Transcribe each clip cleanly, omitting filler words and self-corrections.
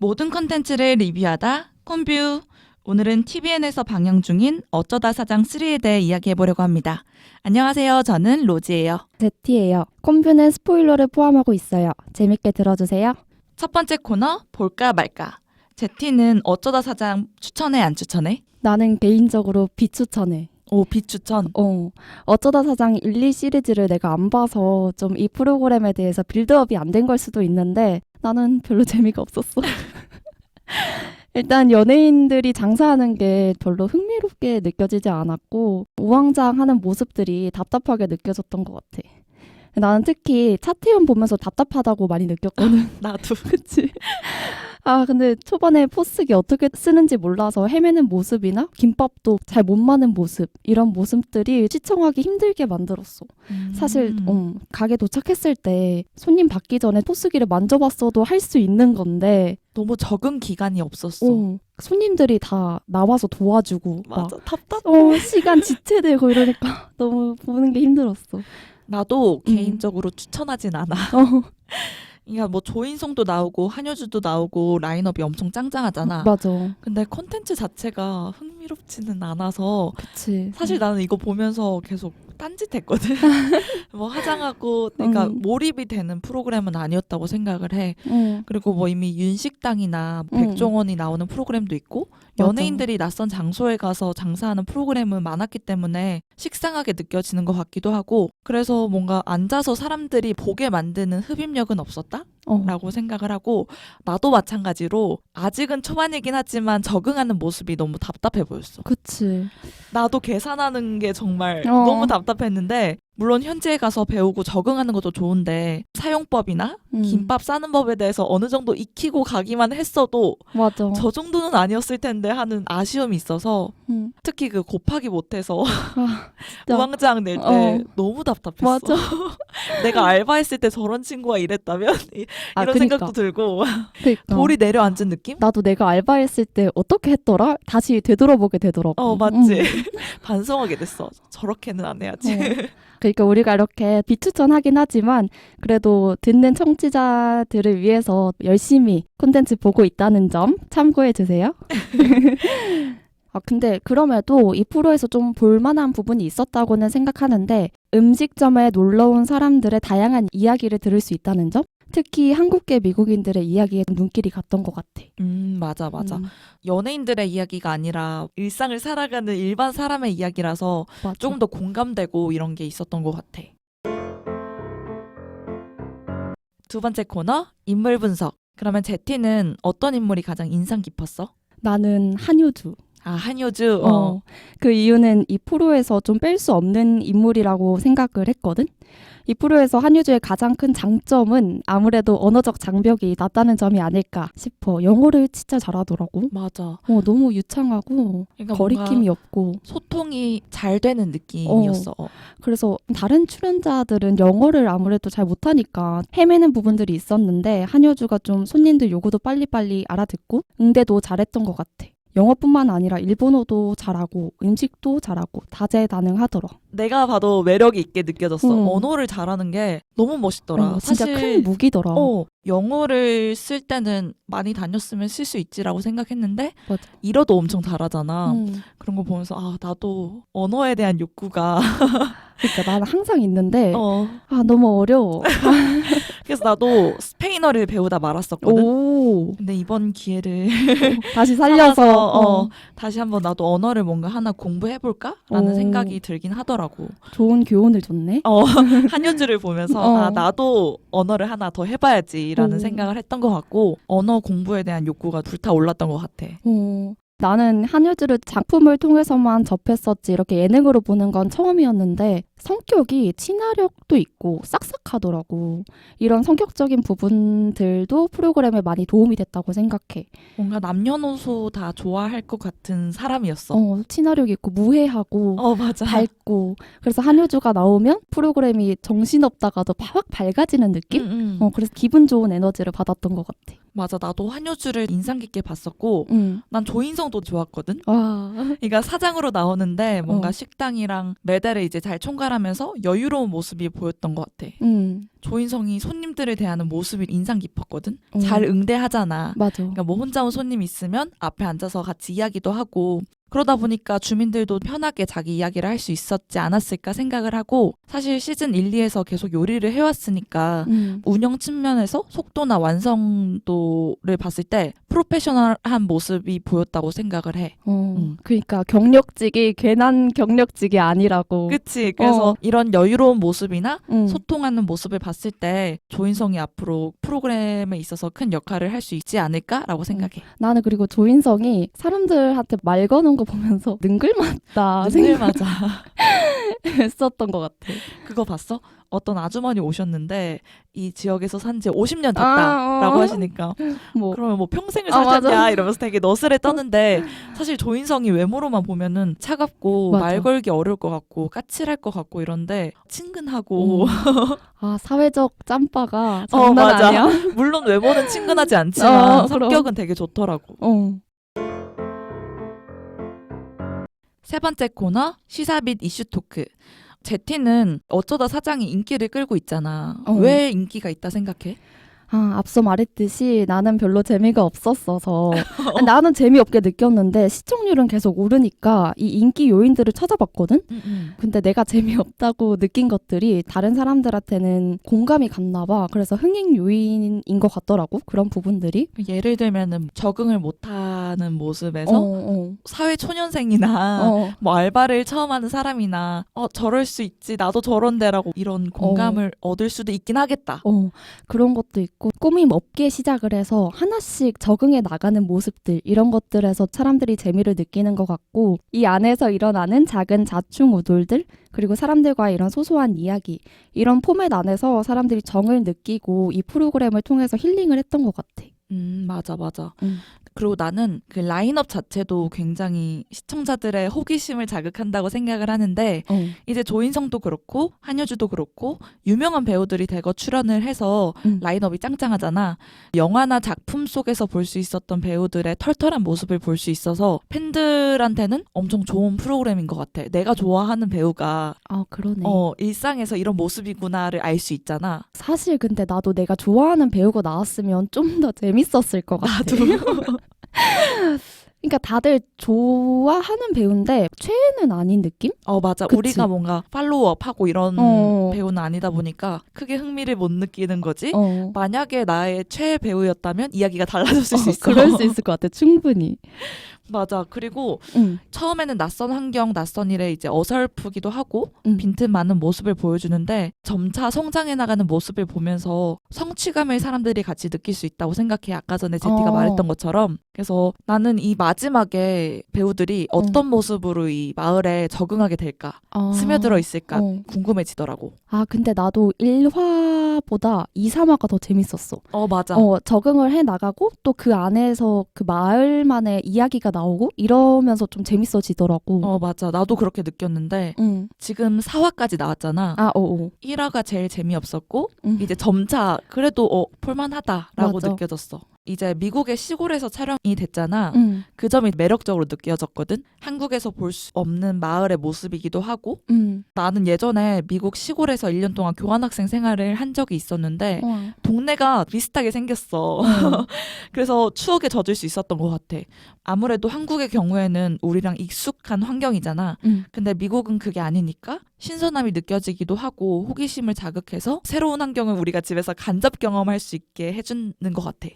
모든 컨텐츠를 리뷰하다 콤뷰. 오늘은 TVN에서 방영 중인 어쩌다 사장 3에 대해 이야기해보려고 합니다. 안녕하세요. 저는 로지예요. 제티예요. 콤뷰는 스포일러를 포함하고 있어요. 재밌게 들어주세요. 첫 번째 코너 볼까 말까. 제티는 어쩌다 사장 추천해 안 추천해? 나는 개인적으로 비추천해. 오, 비추천. 어쩌다 사장 1, 2 시리즈를 내가 안 봐서 좀 이 프로그램에 대해서 빌드업이 안 된 걸 수도 있는데 나는 별로 재미가 없었어. 일단 연예인들이 장사하는 게 별로 흥미롭게 느껴지지 않았고 우왕좌왕하는 모습들이 답답하게 느껴졌던 것 같아. 나는 특히 차태현 보면서 답답하다고 많이 느꼈거든. 나도. 그치? 근데 초반에 포스기 어떻게 쓰는지 몰라서 헤매는 모습이나 김밥도 잘 못 마는 모습, 이런 모습들이 시청하기 힘들게 만들었어. 사실 가게 도착했을 때 손님 받기 전에 포스기를 만져봤어도 할 수 있는 건데 너무 적응 기간이 없었어. 손님들이 다 나와서 도와주고 맞아. 답답해. 시간 지체되고 이러니까 너무 보는 게 힘들었어. 나도 개인적으로 추천하진 않아. 그러니까 뭐 조인성도 나오고 한효주도 나오고 라인업이 엄청 짱짱하잖아. 맞아. 근데 콘텐츠 자체가 흥미롭지는 않아서 그치. 사실 나는 이거 보면서 계속 딴짓했거든. 뭐 화장하고 그러니까 몰입이 되는 프로그램은 아니었다고 생각을 해. 그리고 뭐 이미 윤식당이나 백종원이 나오는 프로그램도 있고 연예인들이 낯선 장소에 가서 장사하는 프로그램은 많았기 때문에 식상하게 느껴지는 것 같기도 하고 그래서 뭔가 앉아서 사람들이 보게 만드는 흡입력은 없었다? 라고 생각을 하고 나도 마찬가지로 아직은 초반이긴 하지만 적응하는 모습이 너무 답답해 보였어. 그치. 나도 계산하는 게 정말 너무 답답했는데 물론 현지에 가서 배우고 적응하는 것도 좋은데 사용법이나 김밥 싸는 법에 대해서 어느 정도 익히고 가기만 했어도 맞아. 저 정도는 아니었을 텐데 하는 아쉬움이 있어서 특히 그 곱하기 못해서 우왕좌왕 낼 때 너무 답답했어. 맞아. 내가 알바했을 때 저런 친구가 이랬다면 이런 그러니까. 생각도 들고 그러니까. 돌이 내려앉은 느낌? 나도 내가 알바했을 때 어떻게 했더라? 다시 되돌아보게 되더라고. 맞지. 반성하게 됐어. 저렇게는 안 해야지. 그러니까 우리가 이렇게 비추천하긴 하지만 그래도 듣는 청취자들을 위해서 열심히 콘텐츠 보고 있다는 점 참고해 주세요. 근데 그럼에도 이 프로에서 좀 볼만한 부분이 있었다고는 생각하는데 음식점에 놀러온 사람들의 다양한 이야기를 들을 수 있다는 점? 특히 한국계 미국인들의 이야기에 눈길이 갔던 것 같아. 맞아. 연예인들의 이야기가 아니라 일상을 살아가는 일반 사람의 이야기라서 맞아. 조금 더 공감되고 이런 게 있었던 것 같아. 두 번째 코너, 인물 분석. 그러면 제티는 어떤 인물이 가장 인상 깊었어? 나는 한효주. 한효주. 그 이유는 이 프로에서 좀 뺄 수 없는 인물이라고 생각을 했거든. 이 프로에서 한효주의 가장 큰 장점은 아무래도 언어적 장벽이 낮다는 점이 아닐까 싶어. 영어를 진짜 잘하더라고. 맞아. 너무 유창하고 그러니까 거리낌이 없고 소통이 잘 되는 느낌이었어. 그래서 다른 출연자들은 영어를 아무래도 잘 못하니까 헤매는 부분들이 있었는데 한효주가 좀 손님들 요구도 빨리빨리 알아듣고 응대도 잘했던 것 같아. 영어뿐만 아니라 일본어도 잘하고 음식도 잘하고 다재다능하더라. 내가 봐도 매력이 있게 느껴졌어. 언어를 잘하는 게 너무 멋있더라. 진짜 사실 큰 무기더라. 영어를 쓸 때는 많이 다녔으면 쓸 수 있지라고 생각했는데 맞아. 일어도 엄청 잘하잖아. 그런 거 보면서 나도 언어에 대한 욕구가 그러니까 나는 항상 있는데 너무 어려워. 그래서 나도 스페인어를 배우다 말았었거든. 근데 이번 기회를 다시 살려서 다시 한번 나도 언어를 뭔가 하나 공부해볼까? 라는 생각이 들긴 하더라고. 좋은 교훈을 줬네. 한효주를 보면서 나도 언어를 하나 더 해봐야지라는 생각을 했던 것 같고 언어 공부에 대한 욕구가 불타올랐던 것 같아. 나는 한효주를 작품을 통해서만 접했었지 이렇게 예능으로 보는 건 처음이었는데 성격이 친화력도 있고 싹싹하더라고. 이런 성격적인 부분들도 프로그램에 많이 도움이 됐다고 생각해. 뭔가 남녀노소 다 좋아할 것 같은 사람이었어. 친화력 있고 무해하고 맞아. 밝고 그래서 한효주가 나오면 프로그램이 정신없다가도 확 밝아지는 느낌? 그래서 기분 좋은 에너지를 받았던 것 같아. 맞아. 나도 한효주를 인상 깊게 봤었고 난 조인성도 좋았거든. 그러니까 사장으로 나오는데 뭔가 식당이랑 매대를 이제 잘 총괄하면서 여유로운 모습이 보였던 것 같아. 조인성이 손님들을 대하는 모습이 인상 깊었거든. 잘 응대하잖아. 맞아. 그러니까 뭐 혼자 온 손님 있으면 앞에 앉아서 같이 이야기도 하고 그러다 보니까 주민들도 편하게 자기 이야기를 할 수 있었지 않았을까 생각을 하고 사실 시즌 1, 2에서 계속 요리를 해왔으니까 운영 측면에서 속도나 완성도를 봤을 때 프로페셔널한 모습이 보였다고 생각을 해. 그러니까 경력직이 괜한 경력직이 아니라고. 그치. 그래서 이런 여유로운 모습이나 소통하는 모습을 봤을 때 조인성이 앞으로 프로그램에 있어서 큰 역할을 할 수 있지 않을까라고 생각해. 나는 그리고 조인성이 사람들한테 말 거는 거 보면서 능글맞다 능글맞아. 했었던 것 같아. 그거 봤어? 어떤 아주머니 오셨는데 이 지역에서 산 지 50년 됐다라고 하시니까 그러면 뭐 평생을 사셨냐 이러면서 되게 너스레 떠는데 사실 조인성이 외모로만 보면은 차갑고 말 걸기 어려울 것 같고 까칠할 것 같고 이런데 친근하고 사회적 짬바가 장난 아니야? 물론 외모는 친근하지 않지만 성격은 되게 좋더라고. 세 번째 코너 시사 및 이슈 토크. 제티는 어쩌다 사장이 인기를 끌고 있잖아. 왜 인기가 있다 생각해? 앞서 말했듯이 나는 별로 재미가 없었어서 나는 재미없게 느꼈는데 시청률은 계속 오르니까 이 인기 요인들을 찾아봤거든? 근데 내가 재미없다고 느낀 것들이 다른 사람들한테는 공감이 갔나 봐. 그래서 흥행 요인인 것 같더라고. 그런 부분들이. 예를 들면은 적응을 못하는 모습에서 사회 초년생이나 뭐 알바를 처음 하는 사람이나 저럴 수 있지 나도 저런데라고 이런 공감을 얻을 수도 있긴 하겠다. 그런 것도 있고 꾸밈 없게 시작을 해서 하나씩 적응해 나가는 모습들 이런 것들에서 사람들이 재미를 느끼는 것 같고 이 안에서 일어나는 작은 자충우돌들 그리고 사람들과의 이런 소소한 이야기 이런 포맷 안에서 사람들이 정을 느끼고 이 프로그램을 통해서 힐링을 했던 것 같아. 맞아. 그리고 나는 그 라인업 자체도 굉장히 시청자들의 호기심을 자극한다고 생각을 하는데 이제 조인성도 그렇고 한효주도 그렇고 유명한 배우들이 대거 출연을 해서 라인업이 짱짱하잖아. 영화나 작품 속에서 볼 수 있었던 배우들의 털털한 모습을 볼 수 있어서 팬들한테는 엄청 좋은 프로그램인 것 같아. 내가 좋아하는 배우가 그러네. 일상에서 이런 모습이구나를 알 수 있잖아. 사실 근데 나도 내가 좋아하는 배우가 나왔으면 좀 더 재밌었을 것 같아. 나도. 그러니까 다들 좋아하는 배우인데 최애는 아닌 느낌? 맞아. 그치? 우리가 뭔가 팔로우업하고 이런 배우는 아니다 보니까 크게 흥미를 못 느끼는 거지. 만약에 나의 최애 배우였다면 이야기가 달라졌을 수 있어. 그럴 수 있을 것 같아. 충분히. 맞아. 그리고 처음에는 낯선 환경, 낯선 일에 이제 어설프기도 하고 빈틈 많은 모습을 보여주는데 점차 성장해 나가는 모습을 보면서 성취감을 사람들이 같이 느낄 수 있다고 생각해. 아까 전에 제티가 말했던 것처럼. 그래서 나는 이 마지막에 배우들이 어떤 모습으로 이 마을에 적응하게 될까? 스며들어 있을까? 궁금해지더라고. 근데 나도 1화보다 2, 3화가 더 재밌었어. 맞아. 적응을 해 나가고 또 그 안에서 그 마을만의 이야기가 나오고 이러면서 좀 재밌어지더라고. 맞아. 나도 그렇게 느꼈는데 지금 4화까지 나왔잖아. 1화가 제일 재미없었고 이제 점차 그래도 볼만하다라고 맞아. 느껴졌어. 이제 미국의 시골에서 촬영이 됐잖아. 그 점이 매력적으로 느껴졌거든. 한국에서 볼 수 없는 마을의 모습이기도 하고 나는 예전에 미국 시골에서 1년 동안 교환학생 생활을 한 적이 있었는데 동네가 비슷하게 생겼어. 그래서 추억에 젖을 수 있었던 것 같아. 아무래도 한국의 경우에는 우리랑 익숙한 환경이잖아. 근데 미국은 그게 아니니까 신선함이 느껴지기도 하고 호기심을 자극해서 새로운 환경을 우리가 집에서 간접 경험할 수 있게 해주는 것 같아.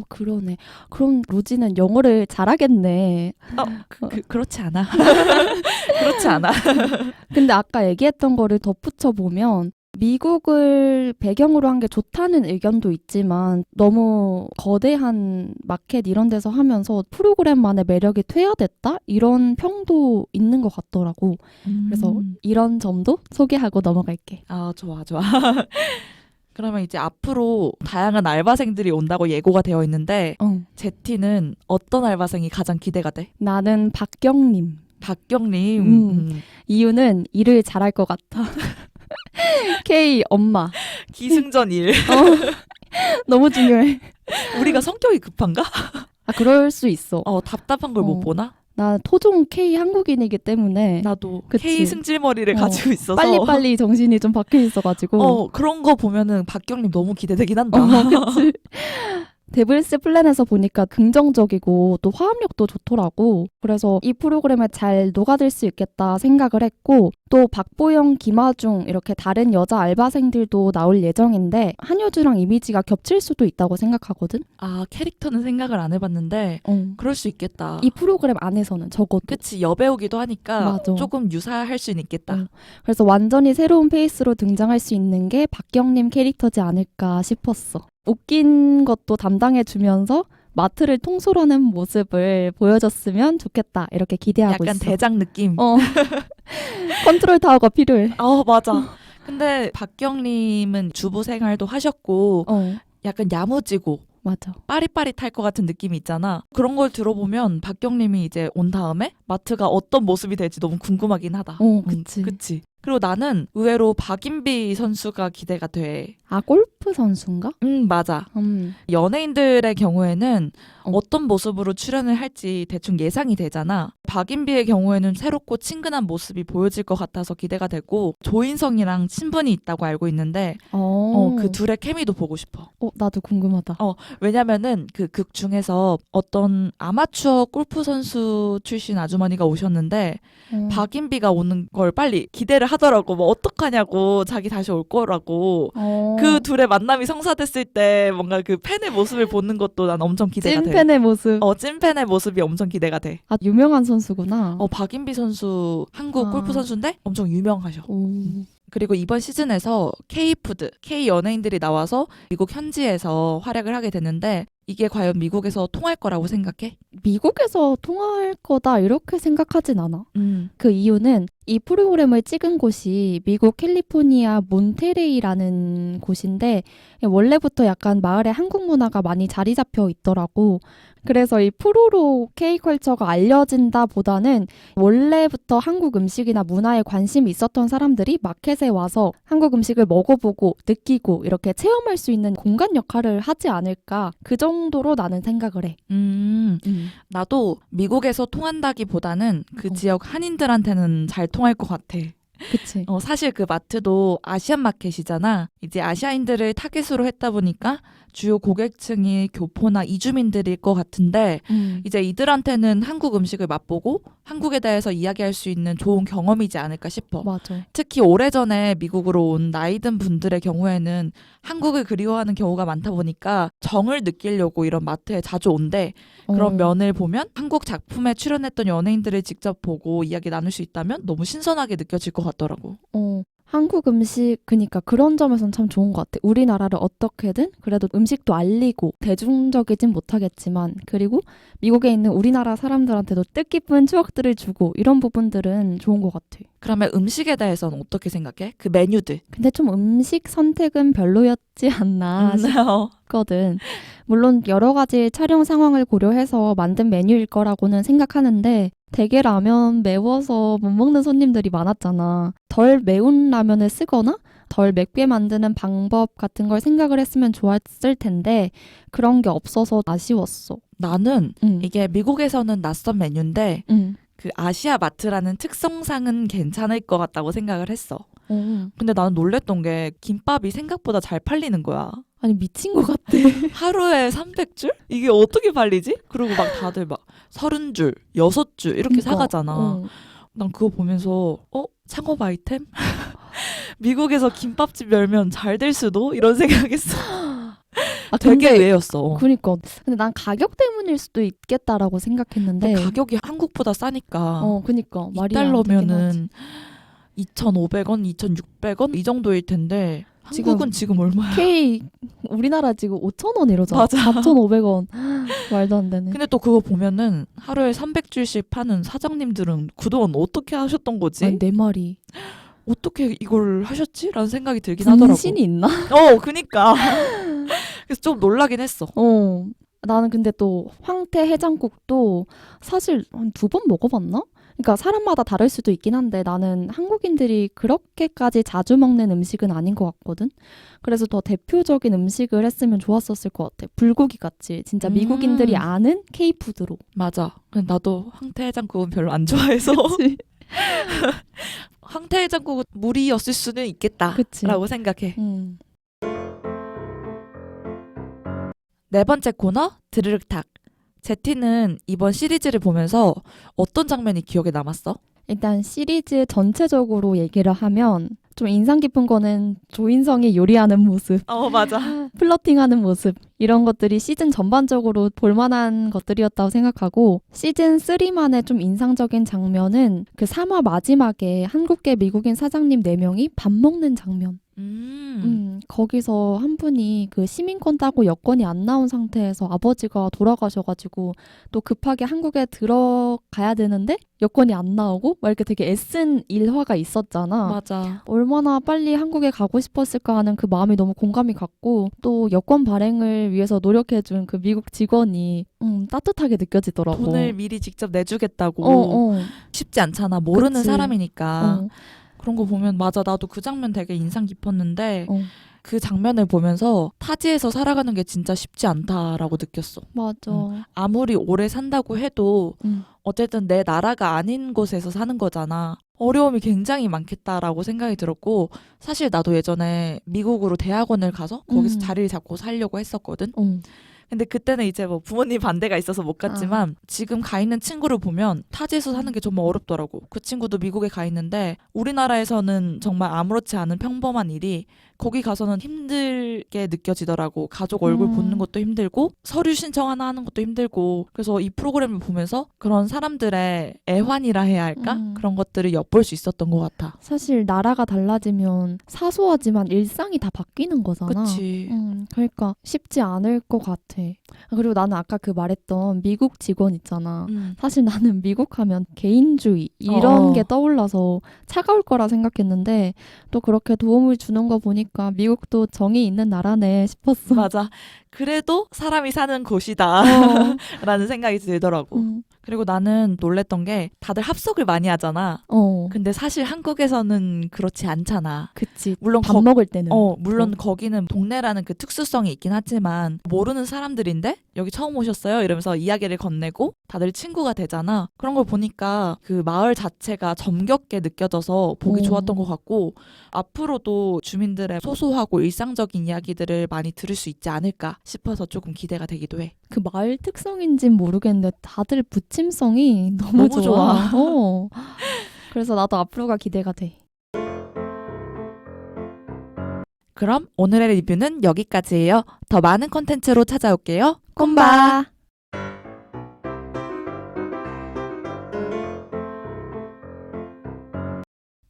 그러네. 그럼 로지는 영어를 잘하겠네. 그렇지 않아. 그렇지 않아. 근데 아까 얘기했던 거를 덧붙여 보면 미국을 배경으로 한 게 좋다는 의견도 있지만 너무 거대한 마켓 이런 데서 하면서 프로그램만의 매력이 퇴화됐다? 이런 평도 있는 것 같더라고. 그래서 이런 점도 소개하고 넘어갈게. 좋아. 그러면 이제 앞으로 다양한 알바생들이 온다고 예고가 되어 있는데 제티는 어떤 알바생이 가장 기대가 돼? 나는 박경림. 이유는 일을 잘할 것 같아. K 엄마. 기승전 일. 너무 중요해. 우리가 성격이 급한가? 아, 그럴 수 있어. 답답한 걸 못 보나? 나 토종 K 한국인이기 때문에 나도 그치. K 승질머리를 가지고 있어서 빨리빨리 정신이 좀 박혀 있어가지고 그런 거 보면은 박경림 너무 기대되긴 한다. 그치. 데블스 플랜에서 보니까 긍정적이고 또 화합력도 좋더라고. 그래서 이 프로그램에 잘 녹아들 수 있겠다 생각을 했고 또 박보영, 김아중 이렇게 다른 여자 알바생들도 나올 예정인데 한효주랑 이미지가 겹칠 수도 있다고 생각하거든. 캐릭터는 생각을 안 해봤는데 그럴 수 있겠다. 이 프로그램 안에서는 적어도. 그치, 여배우기도 하니까 맞아. 조금 유사할 수는 있겠다. 그래서 완전히 새로운 페이스로 등장할 수 있는 게 박경림 캐릭터지 않을까 싶었어. 웃긴 것도 담당해주면서 마트를 통솔하는 모습을 보여줬으면 좋겠다. 이렇게 기대하고 약간 있어. 대장 느낌. 컨트롤 타워가 필요해. 맞아. 근데 박경림은 주부 생활도 하셨고 약간 야무지고 맞아. 빠릿빠릿할 것 같은 느낌이 있잖아. 그런 걸 들어보면 박경림이 이제 온 다음에 마트가 어떤 모습이 될지 너무 궁금하긴 하다. 그치. 그치. 그리고 나는 의외로 박인비 선수가 기대가 돼. 골프 선수인가? 맞아. 연예인들의 경우에는 어떤 모습으로 출연을 할지 대충 예상이 되잖아. 박인비의 경우에는 새롭고 친근한 모습이 보여질 것 같아서 기대가 되고 조인성이랑 친분이 있다고 알고 있는데 그 둘의 케미도 보고 싶어. 나도 궁금하다. 왜냐면은 그 극 중에서 어떤 아마추어 골프 선수 출신 아주머니가 오셨는데 박인비가 오는 걸 빨리 기대를 하더라고. 뭐 어떡하냐고, 자기 다시 올 거라고. 그 둘의 만남이 성사됐을 때 뭔가 그 팬의 모습을 보는 것도 난 엄청 기대가 돼. 찐팬의 모습. 찐팬의 모습이 엄청 기대가 돼. 유명한 선수구나. 박인비 선수 한국 골프 선수인데 엄청 유명하셔. 그리고 이번 시즌에서 K푸드, K연예인들이 나와서 미국 현지에서 활약을 하게 되는데 이게 과연 미국에서 통할 거라고 생각해? 미국에서 통할 거다 이렇게 생각하진 않아. 그 이유는 이 프로그램을 찍은 곳이 미국 캘리포니아 몬테레이라는 곳인데 원래부터 약간 마을에 한국 문화가 많이 자리 잡혀 있더라고. 그래서 이 프로로 K컬처가 알려진다 보다는 원래부터 한국 음식이나 문화에 관심이 있었던 사람들이 마켓에 와서 한국 음식을 먹어보고 느끼고 이렇게 체험할 수 있는 공간 역할을 하지 않을까. 그 정도로 나는 생각을 해. 나도 미국에서 통한다기보다는 그 지역 한인들한테는 잘 통할 것 같아. 그치. 사실 그 마트도 아시안 마켓이잖아. 이제 아시아인들을 타깃으로 했다 보니까 주요 고객층이 교포나 이주민들일 것 같은데 이제 이들한테는 한국 음식을 맛보고 한국에 대해서 이야기할 수 있는 좋은 경험이지 않을까 싶어. 맞아. 특히 오래전에 미국으로 온 나이든 분들의 경우에는 한국을 그리워하는 경우가 많다 보니까 정을 느끼려고 이런 마트에 자주 온대. 그런 면을 보면 한국 작품에 출연했던 연예인들을 직접 보고 이야기 나눌 수 있다면 너무 신선하게 느껴질 것 같더라고. 한국 음식 그러니까 그런 점에서는 참 좋은 것 같아. 우리나라를 어떻게든 그래도 음식도 알리고 대중적이진 못하겠지만 그리고 미국에 있는 우리나라 사람들한테도 뜻깊은 추억들을 주고 이런 부분들은 좋은 것 같아. 그러면 음식에 대해서는 어떻게 생각해? 그 메뉴들. 근데 좀 음식 선택은 별로였지 않나 싶거든. 물론 여러 가지 촬영 상황을 고려해서 만든 메뉴일 거라고는 생각하는데 대게 라면 매워서 못 먹는 손님들이 많았잖아. 덜 매운 라면을 쓰거나 덜 맵게 만드는 방법 같은 걸 생각을 했으면 좋았을 텐데 그런 게 없어서 아쉬웠어. 나는 이게 미국에서는 낯선 메뉴인데 그 아시아 마트라는 특성상은 괜찮을 것 같다고 생각을 했어. 근데 나는 놀랬던 게 김밥이 생각보다 잘 팔리는 거야. 아니 미친 것 같아. 하루에 300줄? 이게 어떻게 팔리지? 그리고 막 다들 막 30줄, 6줄 이렇게 그러니까, 사가잖아. 난 그거 보면서 창업 아이템? 미국에서 김밥집 열면 잘 될 수도? 이런 생각했어. 되게 의외였어. 그러니까. 근데 난 가격 때문일 수도 있겠다라고 생각했는데 가격이 한국보다 싸니까. 그러니까 말이 2달러면은 2,500원, 2,600원 이 정도일 텐데 한국은 지금 얼마야? K 우리나라 지금 5,000원 이러잖아. 맞아. 4,500원. 말도 안 되네. 근데 또 그거 보면은 하루에 300줄씩 파는 사장님들은 그동안 어떻게 하셨던 거지? 아니, 내 말이. 어떻게 이걸 하셨지? 라는 생각이 들긴 하더라고. 분신이 있나? 그니까. 그래서 좀 놀라긴 했어. 나는 근데 또 황태 해장국도 사실 한 2번 먹어봤나? 그러니까 사람마다 다를 수도 있긴 한데 나는 한국인들이 그렇게까지 자주 먹는 음식은 아닌 것 같거든. 그래서 더 대표적인 음식을 했으면 좋았었을 것 같아. 불고기 같이 진짜 미국인들이 아는 K푸드로. 맞아. 나도 황태해장국은 별로 안 좋아해서 그치? 황태해장국은 무리였을 수는 있겠다라고 그치. 생각해. 음. 네 번째 코너 드르륵탁. 제티는 이번 시리즈를 보면서 어떤 장면이 기억에 남았어? 일단 시리즈 전체적으로 얘기를 하면 좀 인상 깊은 거는 조인성이 요리하는 모습, 맞아. 플러팅하는 모습 이런 것들이 시즌 전반적으로 볼만한 것들이었다고 생각하고 시즌 3만의 좀 인상적인 장면은 그 3화 마지막에 한국계 미국인 사장님 4명이 밥 먹는 장면. 거기서 한 분이 그 시민권 따고 여권이 안 나온 상태에서 아버지가 돌아가셔가지고 또 급하게 한국에 들어가야 되는데 여권이 안 나오고 막 이렇게 되게 애쓴 일화가 있었잖아. 맞아. 얼마나 빨리 한국에 가고 싶었을까 하는 그 마음이 너무 공감이 갔고 또 여권 발행을 위해서 노력해준 그 미국 직원이 따뜻하게 느껴지더라고. 돈을 미리 직접 내주겠다고. 쉽지 않잖아. 모르는 그치. 사람이니까. 그런 거 보면 맞아. 나도 그 장면 되게 인상 깊었는데 그 장면을 보면서 타지에서 살아가는 게 진짜 쉽지 않다라고 느꼈어. 맞아. 아무리 오래 산다고 해도 어쨌든 내 나라가 아닌 곳에서 사는 거잖아. 어려움이 굉장히 많겠다라고 생각이 들었고 사실 나도 예전에 미국으로 대학원을 가서 거기서 자리를 잡고 살려고 했었거든. 근데 그때는 이제 뭐 부모님 반대가 있어서 못 갔지만 지금 가 있는 친구를 보면 타지에서 사는 게 정말 어렵더라고. 그 친구도 미국에 가 있는데 우리나라에서는 정말 아무렇지 않은 평범한 일이 거기 가서는 힘들게 느껴지더라고. 가족 얼굴 보는 것도 힘들고 서류 신청 하나 하는 것도 힘들고 그래서 이 프로그램을 보면서 그런 사람들의 애환이라 해야 할까? 그런 것들을 엿볼 수 있었던 것 같아. 사실 나라가 달라지면 사소하지만 일상이 다 바뀌는 거잖아. 그치. 그러니까 쉽지 않을 것 같아. 그리고 나는 아까 그 말했던 미국 직원 있잖아. 사실 나는 미국 하면 개인주의 이런 게 떠올라서 차가울 거라 생각했는데 또 그렇게 도움을 주는 거 보니까 미국도 정이 있는 나라네 싶었어. 맞아. 그래도 사람이 사는 곳이다 라는 생각이 들더라고. 그리고 나는 놀랬던 게 다들 합석을 많이 하잖아. 근데 사실 한국에서는 그렇지 않잖아. 그치. 물론 밥 먹을 때는. 물론 거기는 동네라는 그 특수성이 있긴 하지만 모르는 사람들인데 여기 처음 오셨어요? 이러면서 이야기를 건네고 다들 친구가 되잖아. 그런 걸 보니까 그 마을 자체가 정겹게 느껴져서 보기 좋았던 것 같고 앞으로도 주민들의 소소하고 일상적인 이야기들을 많이 들을 수 있지 않을까 싶어서 조금 기대가 되기도 해. 그 마을 특성인진 모르겠는데 다들 부침성이 너무 좋아. 그래서 나도 앞으로가 기대가 돼. 그럼 오늘의 리뷰는 여기까지예요. 더 많은 콘텐츠로 찾아올게요. 콤바!